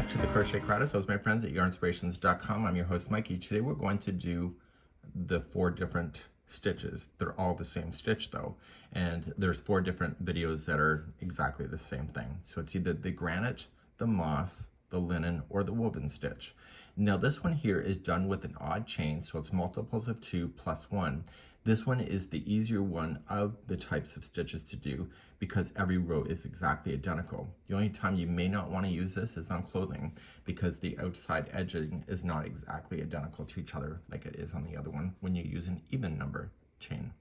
back to the Crochet Creatives. Those my friends at yarnspirations.com. I'm your host Mikey. Today we're going to do the 4 different stitches. They're all the same stitch though, and there's 4 different videos that are exactly the same thing. So it's either the granite, the moss, the linen, or the woven stitch. Now this one here is done with an odd chain, so it's multiples of 2 plus 1. This one is the easier one of the types of stitches to do because every row is exactly identical. The only time you may not want to use this is on clothing because the outside edging is not exactly identical to each other like it is on the other one when you use an even number chain.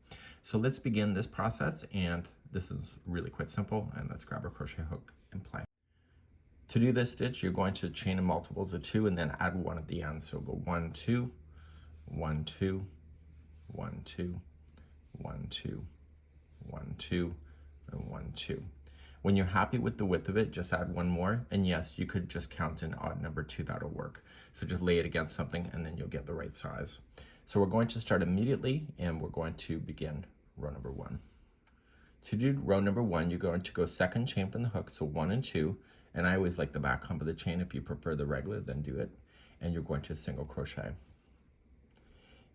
So let's begin this process, and this is really quite simple, and let's grab our crochet hook and play. To do this stitch, you're going to chain in multiples of 2 and then add 1 at the end. So go 1, 2, 1, 2, 1, 2, 1, 2, 1, 2, and 1, 2. When you're happy with the width of it, just add 1 more, and yes, you could just count an odd number 2, that'll work. So just lay it against something and then you'll get the right size. So we're going to start immediately, and we're going to begin row number 1. To do row number 1, you're going to go second chain from the hook, so 1 and 2, and I always like the back hump of the chain. If you prefer the regular, then do it, and you're going to single crochet.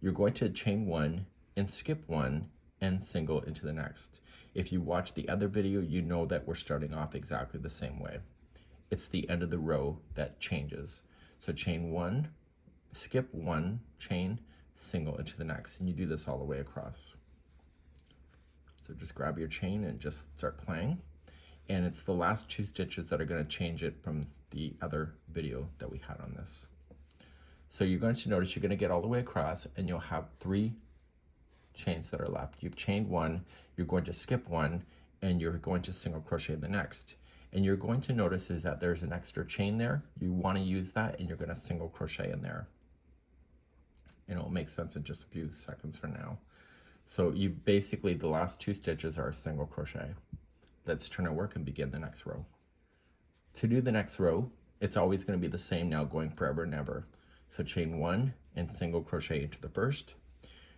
You're going to chain 1 and skip 1 and single into the next. If you watch the other video, you know that we're starting off exactly the same way. It's the end of the row that changes. So chain 1, skip 1, chain, single into the next, and you do this all the way across. So just grab your chain and just start playing. And it's the last 2 stitches that are going to change it from the other video that we had on this. So you're going to notice you're going to get all the way across, and you'll have 3 chains that are left. You've chained 1, you're going to skip 1, and you're going to single crochet the next. And you're going to notice is that there's an extra chain there. You want to use that, and you're going to single crochet in there. And it'll make sense in just a few seconds from now. So you basically, the last 2 stitches are a single crochet. Let's turn our work and begin the next row. To do the next row, it's always going to be the same now, going forever and ever. So chain 1 and single crochet into the first.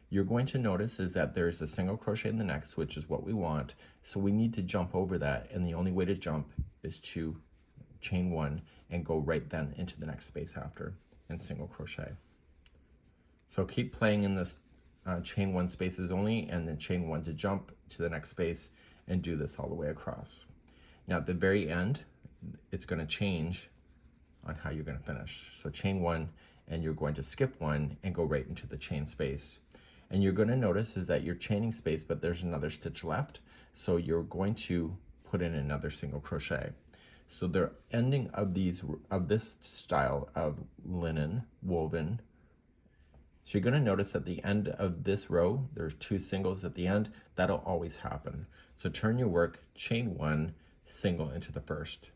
You're going to notice is that there's a single crochet in the next, which is what we want. So we need to jump over that, and the only way to jump is to chain 1 and go right then into the next space after and single crochet. So keep playing in this chain 1 spaces only, and then chain 1 to jump to the next space, and do this all the way across. Now at the very end, it's going to change on how you're going to finish. So chain 1, and you're going to skip 1 and go right into the chain space. And you're going to notice is that you're chaining space, but there's another stitch left. So you're going to put in another single crochet. So the ending of this style of linen woven. So you're going to notice at the end of this row, there's 2 singles at the end. That'll always happen. So turn your work, chain 1, single into the first.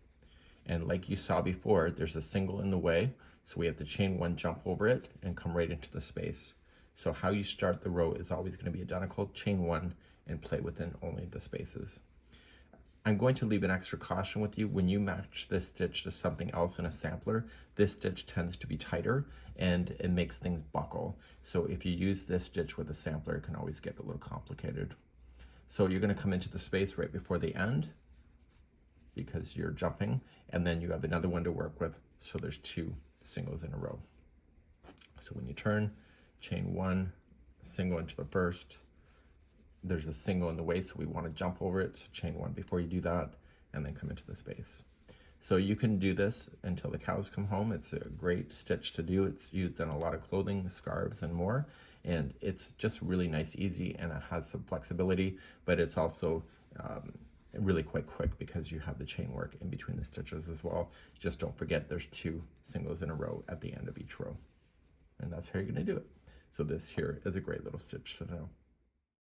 And like you saw before, there's a single in the way. So we have to chain 1, jump over it, and come right into the space. So how you start the row is always going to be identical. Chain 1 and play within only the spaces. I'm going to leave an extra caution with you. When you match this stitch to something else in a sampler, this stitch tends to be tighter and it makes things buckle. So if you use this stitch with a sampler, it can always get a little complicated. So you're going to come into the space right before the end because you're jumping, and then you have another one to work with. So there's 2 singles in a row. So when you turn, chain 1, single into the first. There's a single in the way, so we want to jump over it, so chain 1 before you do that, and then come into the space. So you can do this until the cows come home. It's a great stitch to do. It's used in a lot of clothing, scarves, and more, and it's just really nice, easy, and it has some flexibility, but it's also really quite quick because you have the chain work in between the stitches as well. Just don't forget there's 2 singles in a row at the end of each row, and that's how you're going to do it. So this here is a great little stitch to know.